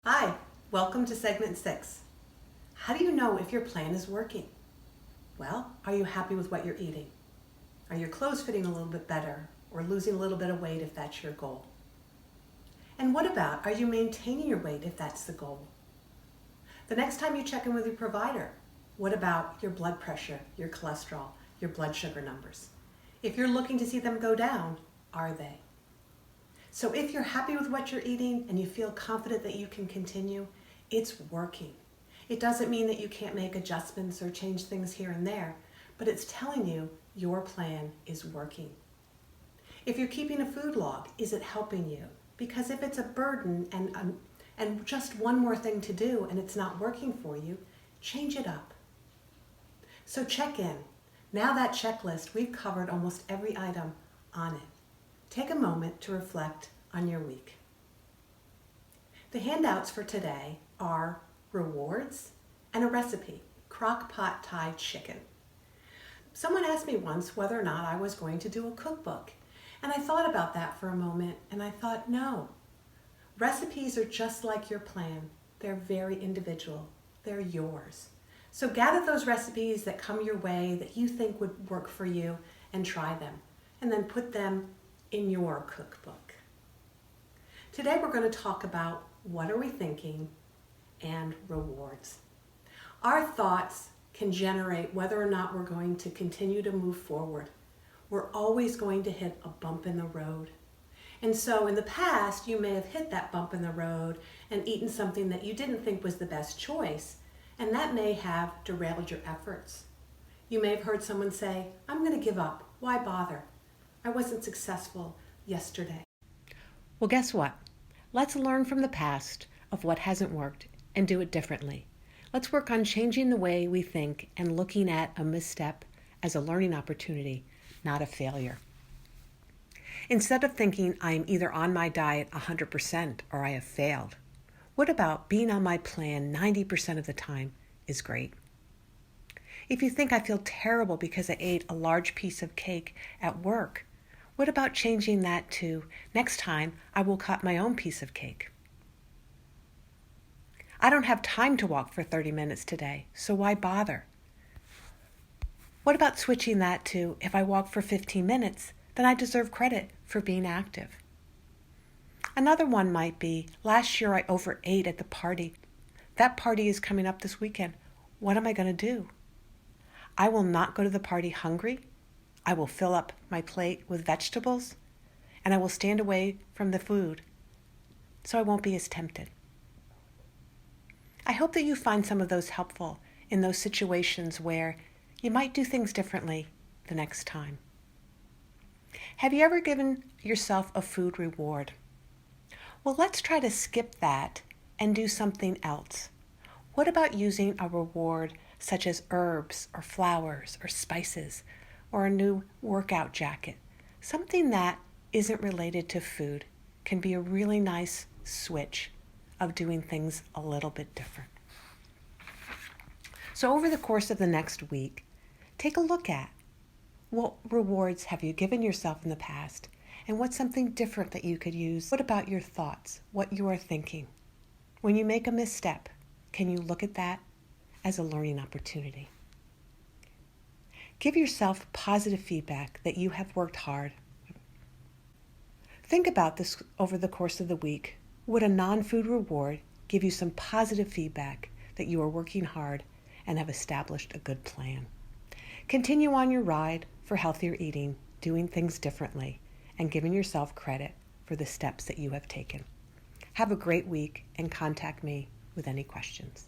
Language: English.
Hi, welcome to segment 6. How do you know if your plan is working? Well, are you happy with what you're eating? Are your clothes fitting a little bit better or losing a little bit of weight if that's your goal? And what about, are you maintaining your weight if that's the goal? The next time you check in with your provider, what about your blood pressure, your cholesterol, your blood sugar numbers? If you're looking to see them go down, are they? So if you're happy with what you're eating and you feel confident that you can continue, it's working. It doesn't mean that you can't make adjustments or change things here and there, but it's telling you your plan is working. If you're keeping a food log, is it helping you? Because if it's a burden and just one more thing to do and it's not working for you, change it up. So check in. Now that checklist, we've covered almost every item on it. Take a moment to reflect on your week. The handouts for today are rewards and a recipe, crock pot Thai chicken. Someone asked me once whether or not I was going to do a cookbook, and I thought about that for a moment, and I thought, no. Recipes are just like your plan. They're very individual. They're yours. So gather those recipes that come your way that you think would work for you and try them, and then put them in your cookbook. Today we're going to talk about what are we thinking and rewards. Our thoughts can generate whether or not we're going to continue to move forward. We're always going to hit a bump in the road. And so in the past, you may have hit that bump in the road and eaten something that you didn't think was the best choice, and that may have derailed your efforts. You may have heard someone say, I'm going to give up. Why bother? I wasn't successful yesterday. Well, guess what? Let's learn from the past of what hasn't worked and do it differently. Let's work on changing the way we think and looking at a misstep as a learning opportunity, not a failure. Instead of thinking I'm either on my diet 100% or I have failed, what about being on my plan 90% of the time is great? If you think I feel terrible because I ate a large piece of cake at work, what about changing that to, next time I will cut my own piece of cake? I don't have time to walk for 30 minutes today, so why bother? What about switching that to, if I walk for 15 minutes, then I deserve credit for being active? Another one might be, last year I overate at the party. That party is coming up this weekend. What am I going to do? I will not go to the party hungry. I will fill up my plate with vegetables, and I will stand away from the food so I won't be as tempted. I hope that you find some of those helpful in those situations where you might do things differently the next time. Have you ever given yourself a food reward? Well, let's try to skip that and do something else. What about using a reward such as herbs or flowers or spices or a new workout jacket? Something that isn't related to food can be a really nice switch of doing things a little bit different. So over the course of the next week, take a look at what rewards have you given yourself in the past and what's something different that you could use. What about your thoughts, what you are thinking? When you make a misstep, can you look at that as a learning opportunity? Give yourself positive feedback that you have worked hard. Think about this over the course of the week. Would a non-food reward give you some positive feedback that you are working hard and have established a good plan? Continue on your ride for healthier eating, doing things differently, and giving yourself credit for the steps that you have taken. Have a great week and contact me with any questions.